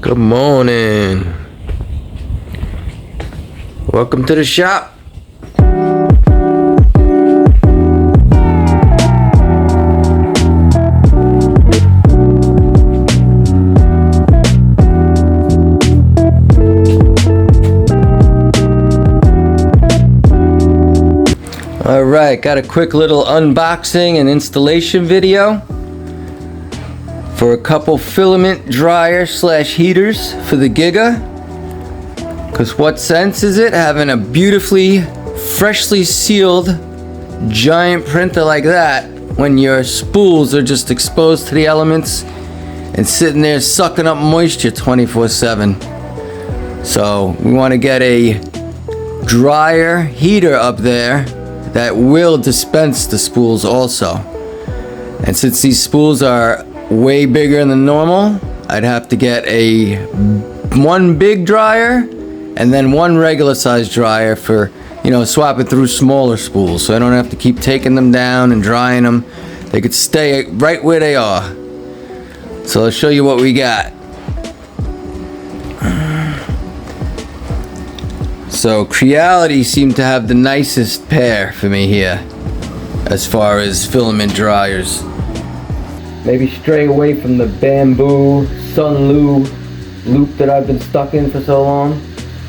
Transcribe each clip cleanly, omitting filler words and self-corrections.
Good morning. Welcome to the shop. Alright, got a quick little unboxing and installation video for a couple filament dryer slash heaters for the Giga. Because what sense is it having a beautifully, freshly sealed giant printer like that when your spools are just exposed to the elements and sitting there sucking up moisture 24/7. So we want to get a dryer heater up there that will dispense the spools also. And since these spools are way bigger than normal, I'd have to get one big dryer and then one regular size dryer for, swapping through smaller spools, so I don't have to keep taking them down and drying them. They could stay right where they are. So I'll show you what we got. So Creality seemed to have the nicest pair for me here as far as filament dryers. Maybe stray away from the bamboo Sunlu loop that I've been stuck in for so long.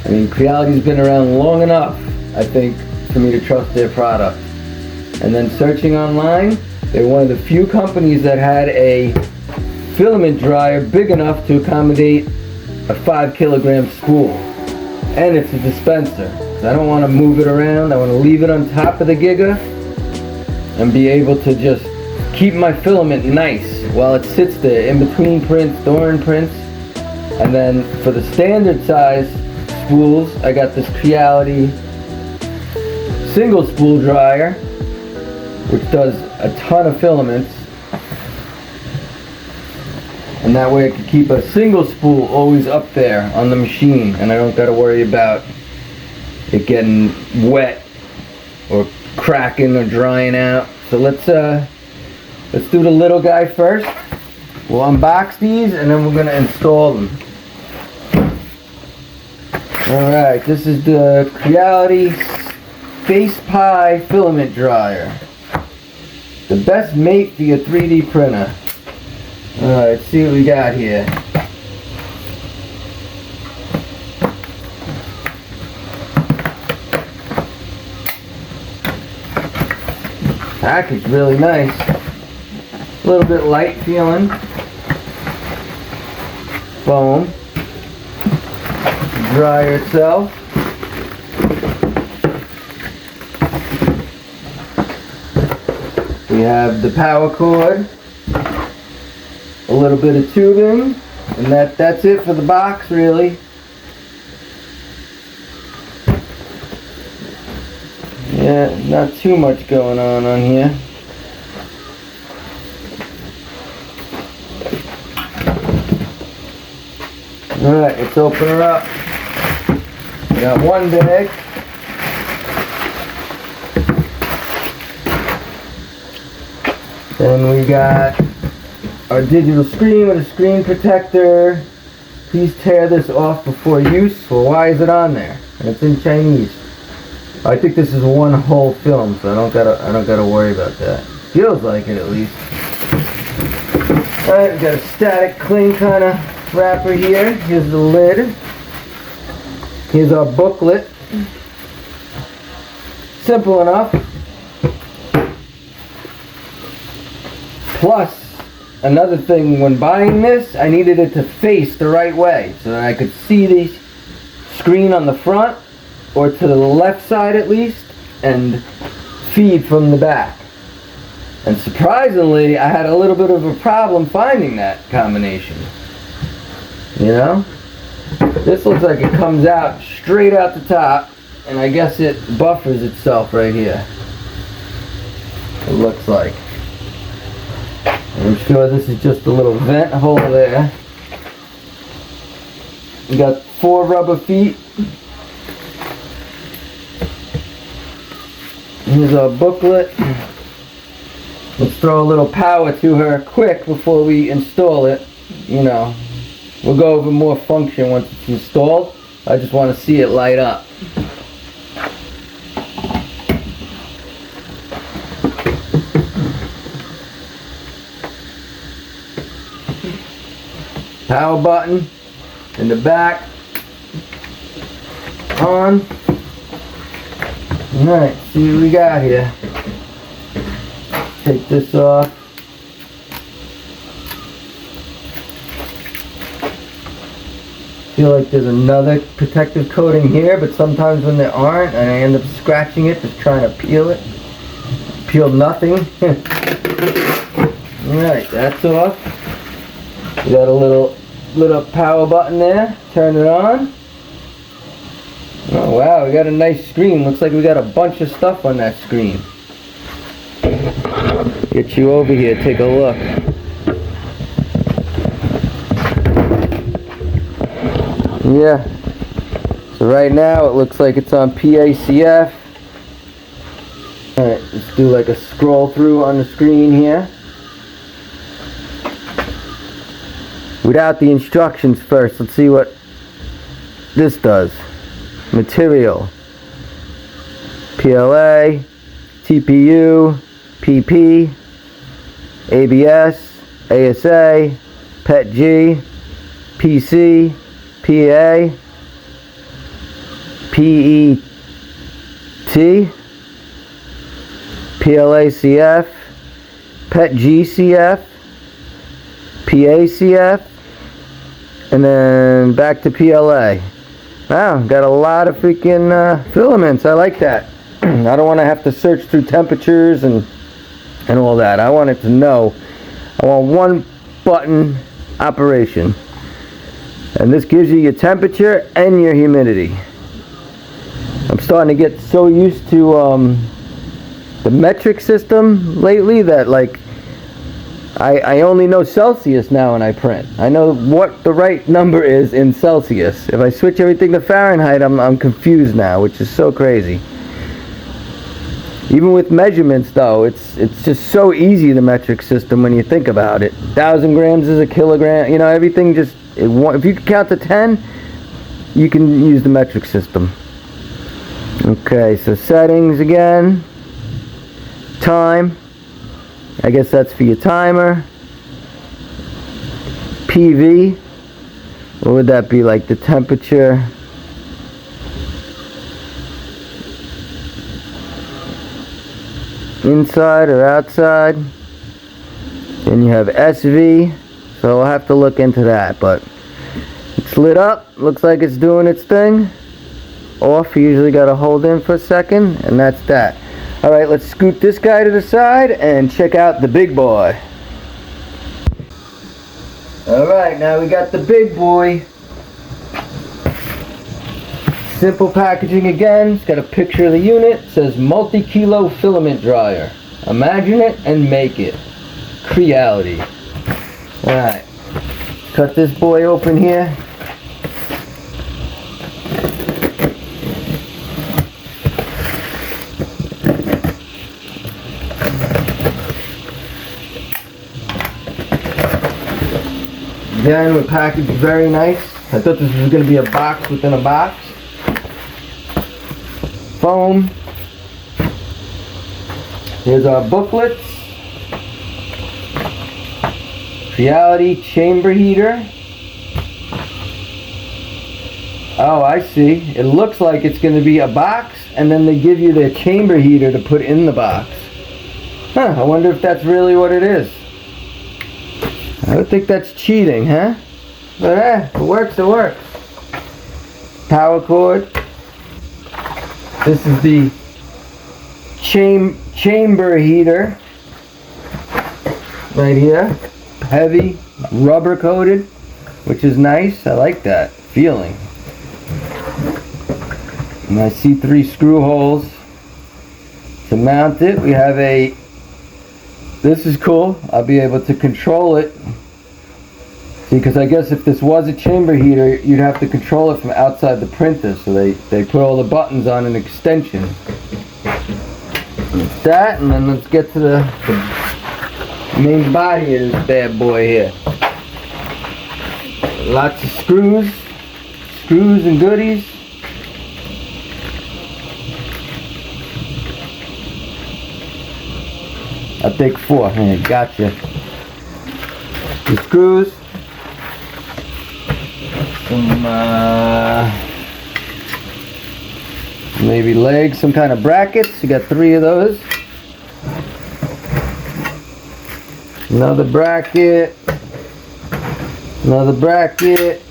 I mean, Creality's been around long enough, I think, for me to trust their product. And then searching online, they're one of the few companies that had a filament dryer big enough to accommodate a 5-kilogram spool. And it's a dispenser. I don't want to move it around. I want to leave it on top of the Giga and be able to just keep my filament nice while it sits there in between prints, during prints. And then for the standard size spools, I got this Creality single-spool dryer, which does a ton of filaments. And that way I can keep a single spool always up there on the machine, and I don't got to worry about it getting wet or cracking or drying out. So let's do the little guy first. We'll unbox these and then we're going to install them. Alright, this is the Creality Face Pie Filament Dryer. The best mate for your 3D printer. Alright, let's see what we got here. Package really nice. A little bit light feeling. Foam. Dryer itself. We have the power cord. A little bit of tubing, and that's it for the box, really. Yeah, not too much going on here. Alright, let's open her up. We got one bag. Then we got our digital screen with a screen protector. Please tear this off before use. Well, why is it on there? And it's in Chinese. I think this is one whole film, so I don't gotta worry about that. Feels like it at least. Alright, we got a static cling kind of wrapper here. Here's the lid. Here's our booklet. Simple enough. Plus, another thing, when buying this, I needed it to face the right way so that I could see the screen on the front, or to the left side at least, and feed from the back. And surprisingly, I had a little bit of a problem finding that combination. This looks like it comes out straight out the top, and I guess it buffers itself right here. It looks like. I'm sure this is just a little vent hole there. We got 4 rubber feet. Here's our booklet. Let's throw a little power to her quick before we install it. We'll go over more function once it's installed. I just want to see it light up. Power button in the back. On. Alright, see what we got here. Take this off. Feel like there's another protective coating here, but sometimes when there aren't, and I end up scratching it, just trying to peel it. Peel nothing. Alright, that's off. We got a little power button there. Turn it on. Oh wow, we got a nice screen. Looks like we got a bunch of stuff on that screen. Get you over here, take a look. Yeah. So right now it looks like it's on PACF. Alright, let's do like a scroll through on the screen here. Without the instructions first, let's see what this does. Material, PLA, TPU, PP, ABS, ASA, PETG, PC, PA, PET, PLACF, PETGCF, PACF, and then back to PLA. Wow, got a lot of freaking filaments. I like that. I don't want to have to search through temperatures and all that. I want it to know. I want one button operation. And this gives you your temperature and your humidity. I'm starting to get so used to the metric system lately that like I only know Celsius now when I print. I know what the right number is in Celsius. If I switch everything to Fahrenheit, I'm confused now, which is so crazy. Even with measurements though, it's just so easy, the metric system, when you think about it. 1,000 grams is a kilogram, you know, everything just, if you can count to 10, you can use the metric system. Okay, so settings again. Time. I guess that's for your timer. PV. What would that be, like the temperature? Inside or outside? Then you have SV. So I'll have to look into that, but it's lit up. Looks like it's doing its thing. Off, you usually got to hold in for a second, and that's that. Alright, let's scoot this guy to the side and check out the big boy. Alright, now we got the big boy. Simple packaging again. It's got a picture of the unit. It says multi-kilo filament dryer. Imagine it and make it. Creality. Alright, cut this boy open here. Again, we're packaged very nice. I thought this was going to be a box within a box. Foam. Here's our booklets. Creality chamber heater. Oh, I see. It looks like it's going to be a box, and then they give you their chamber heater to put in the box. Huh, I wonder if that's really what it is. I would think that's cheating, huh? But if it works, it works. Power cord. This is the chamber heater. Right here. Heavy, rubber coated, which is nice. I like that feeling. And I see 3 screw holes. To mount it, we have a... This is cool. I'll be able to control it. See, because I guess if this was a chamber heater, you'd have to control it from outside the printer. So they put all the buttons on an extension. That's that, and then let's get to the main body of this bad boy here. Lots of screws and goodies. I'll take 4. Hey, gotcha. The screws. Some maybe legs, some kind of brackets. You got 3 of those. Another bracket. Another bracket.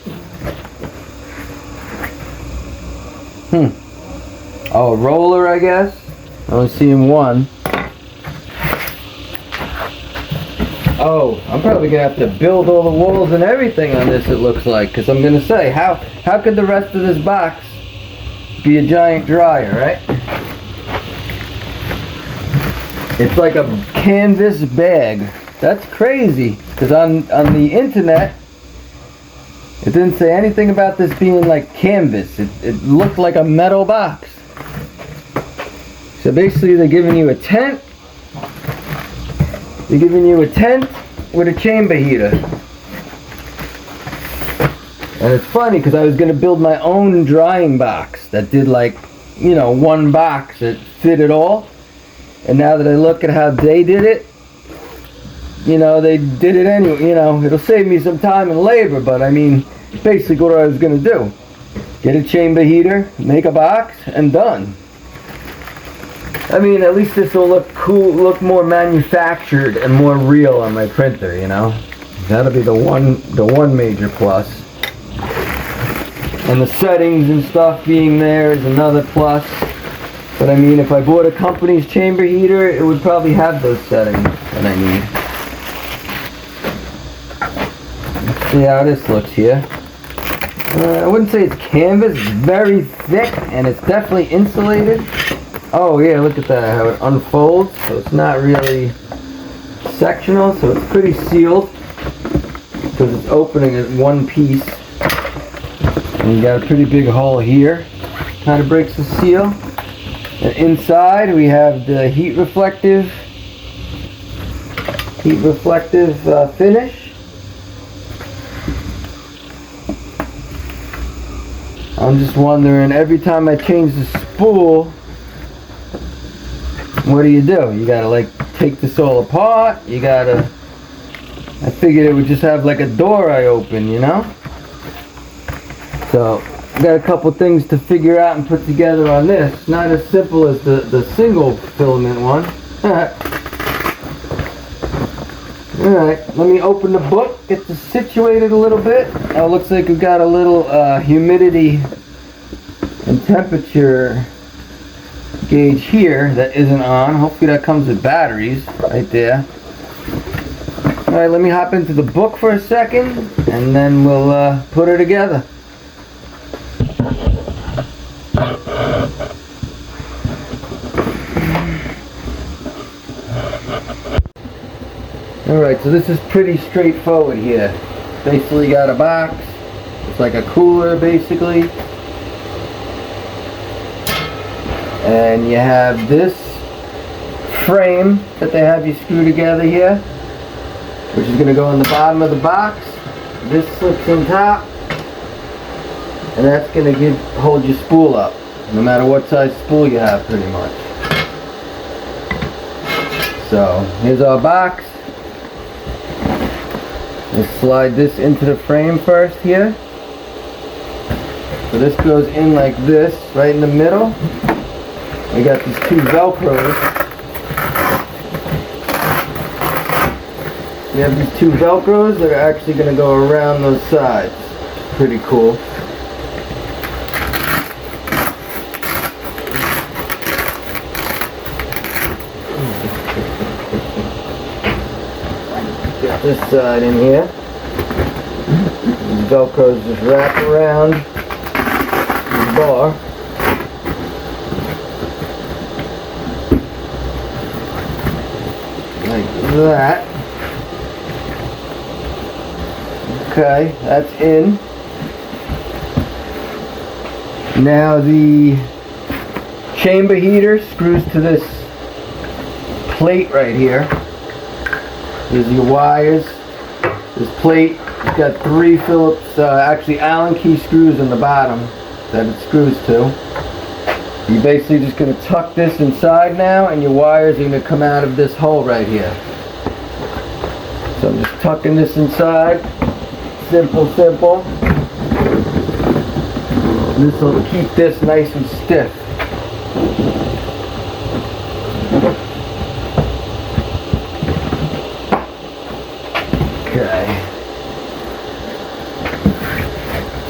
Oh, a roller, I guess. I only seen 1. Oh, I'm probably gonna have to build all the walls and everything on this, it looks like, because I'm gonna say, how could the rest of this box be a giant dryer, right? It's like a canvas bag. That's crazy, because on the internet it didn't say anything about this being like canvas. It looked like a metal box. So basically they're giving you a tent. They're giving you a tent with a chamber heater. And it's funny because I was going to build my own drying box that did like, you know, 1 box that fit it all. And now that I look at how they did it, you know, they did it anyway. You know, it'll save me some time and labor, but I mean, basically what I was going to do. Get a chamber heater, make a box, and done. I mean, at least this will look cool, look more manufactured and more real on my printer, you know? That'll be the one major plus. And the settings and stuff being there is another plus. But I mean, if I bought a company's chamber heater, it would probably have those settings that I need. Let's see how this looks here. I wouldn't say it's canvas, it's very thick, and it's definitely insulated. Oh yeah, look at that, how it unfolds. So it's not really sectional, so it's pretty sealed because it's opening at 1 piece. And you got a pretty big hole here. Kind of breaks the seal. And inside we have the heat reflective finish. I'm just wondering, every time I change the spool, what do? You gotta like take this all apart. I figured it would just have like a door I open, you know? So, got a couple things to figure out and put together on this. Not as simple as the single filament one. Alright, let me open the book, get this situated a little bit. Oh, looks like we've got a little humidity and temperature gauge here that isn't on. Hopefully that comes with batteries right there. Alright, let me hop into the book for a second and then we'll put her together. Alright, so this is pretty straightforward here. Basically got a box. It's like a cooler basically. And you have this frame that they have you screw together here, which is going to go in the bottom of the box. This slips on top, and that's going to hold your spool up, no matter what size spool you have pretty much. So here's our box. Let's slide this into the frame first here. So this goes in like this, right in the middle. We got these 2 Velcros. We have these 2 Velcros that are actually going to go around those sides. Pretty cool. Get this side in here. These Velcros just wrap around the bar. Like that. Okay, that's in. Now the chamber heater screws to this plate right here. There's your wires. This plate It's got 3 Phillips, actually Allen key screws in the bottom that it screws to. You're basically just going to tuck this inside now, and your wires are going to come out of this hole right here. So I'm just tucking this inside. Simple, simple. This will keep this nice and stiff. Okay.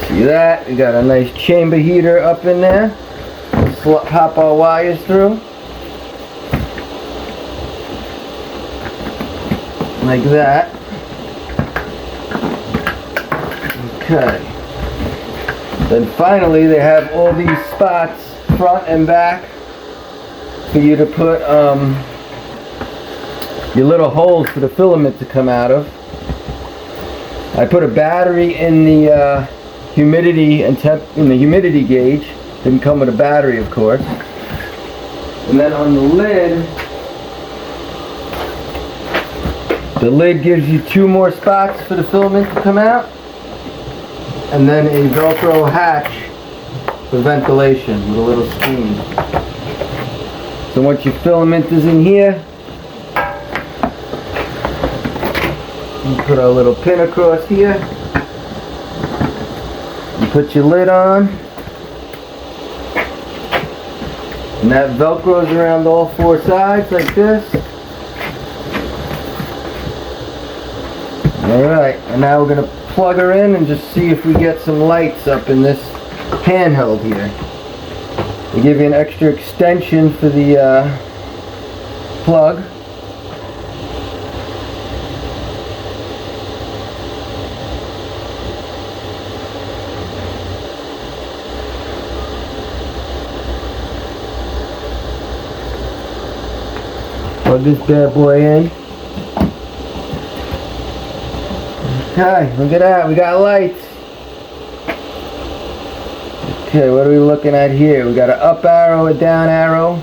See that? We got a nice chamber heater up in there. Pop our wires through. Like that. Okay. Then finally they have all these spots, front and back, for you to put your little holes for the filament to come out of. I put a battery in the humidity and humidity gauge. Didn't come with a battery, of course. And then on the lid gives you 2 more spots for the filament to come out, and then a Velcro hatch for ventilation with a little screen. So once your filament is in here, you put a little pin across here. You put your lid on. And that velcros around all 4 sides like this. Alright, and now we're going to plug her in and just see if we get some lights up in this handheld here. They give you an extra extension for the plug. Plug this bad boy in. Okay, look at that, we got lights. Okay, what are we looking at here? We got an up arrow, a down arrow,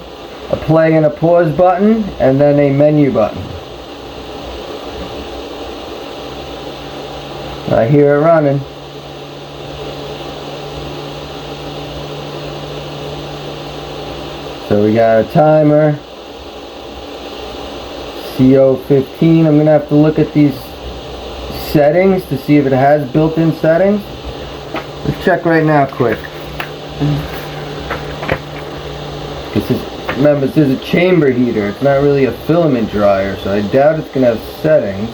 a play and a pause button, and then a menu button. I hear it running. So we got a timer. CO15. I'm gonna have to look at these settings to see if it has built-in settings. Let's check right now quick. Remember, this is a chamber heater. It's not really a filament dryer, so I doubt it's gonna have settings.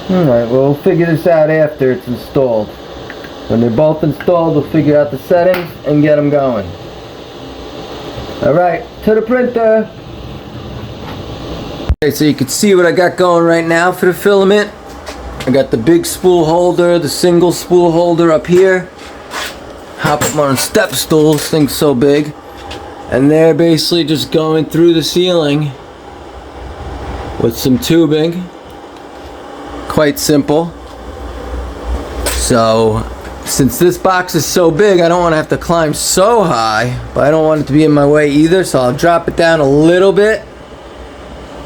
Alright, well, we'll figure this out after it's installed. When they're both installed, we'll figure out the settings and get them going. Alright, to the printer! Okay, so you can see what I got going right now for the filament. I got the big spool holder, the single spool holder up here. Hop up on step stools, thing's so big. And they're basically just going through the ceiling with some tubing. Quite simple. So since this box is so big, I don't want to have to climb so high, but I don't want it to be in my way either, so I'll drop it down a little bit,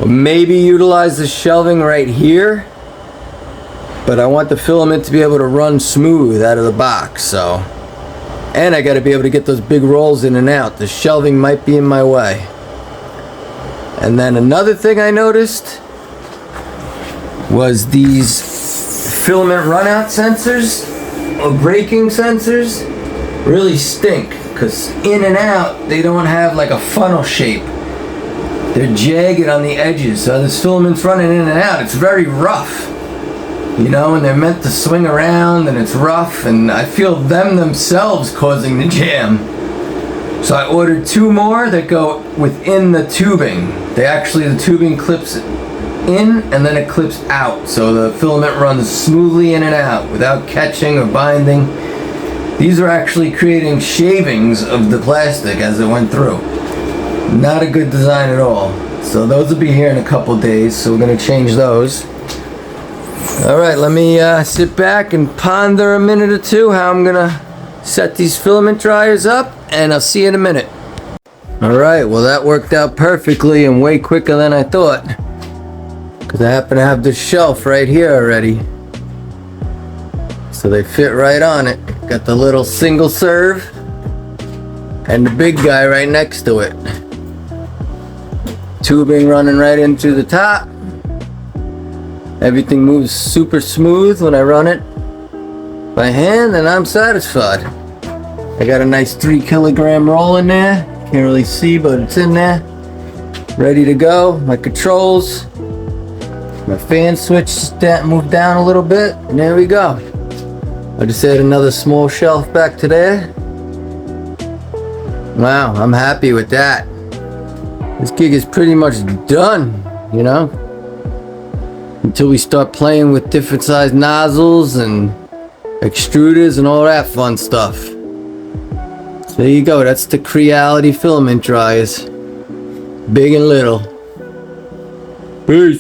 or maybe utilize the shelving right here, but I want the filament to be able to run smooth out of the box. So, and I got to be able to get those big rolls in and out. The shelving might be in my way. And then another thing I noticed was these filament runout sensors or braking sensors really stink, because in and out they don't have like a funnel shape. They're jagged on the edges, so this filament's running in and out. It's very rough, you know, and they're meant to swing around, and it's rough, and I feel them themselves causing the jam. So I ordered 2 more that go within the tubing. The tubing clips in and then it clips out, so the filament runs smoothly in and out without catching or binding. These are actually creating shavings of the plastic as it went through. Not a good design at all. So those will be here in a couple days, so we're going to change those. Alright, let me sit back and ponder a minute or two how I'm going to set these filament dryers up, and I'll see you in a minute. Alright, well that worked out perfectly and way quicker than I thought. Because I happen to have this shelf right here already. So they fit right on it. Got the little single serve and the big guy right next to it. Tubing running right into the top. Everything moves super smooth when I run it by hand, and I'm satisfied. I got a nice 3 kilogram roll in there. Can't really see, but it's in there. Ready to go. My controls. My fan switch moved down a little bit, and there we go. I just add another small shelf back to there. Wow, I'm happy with that. This gig is pretty much done, you know? Until we start playing with different size nozzles and extruders and all that fun stuff. So there you go, that's the Creality filament dryers. Big and little. Peace.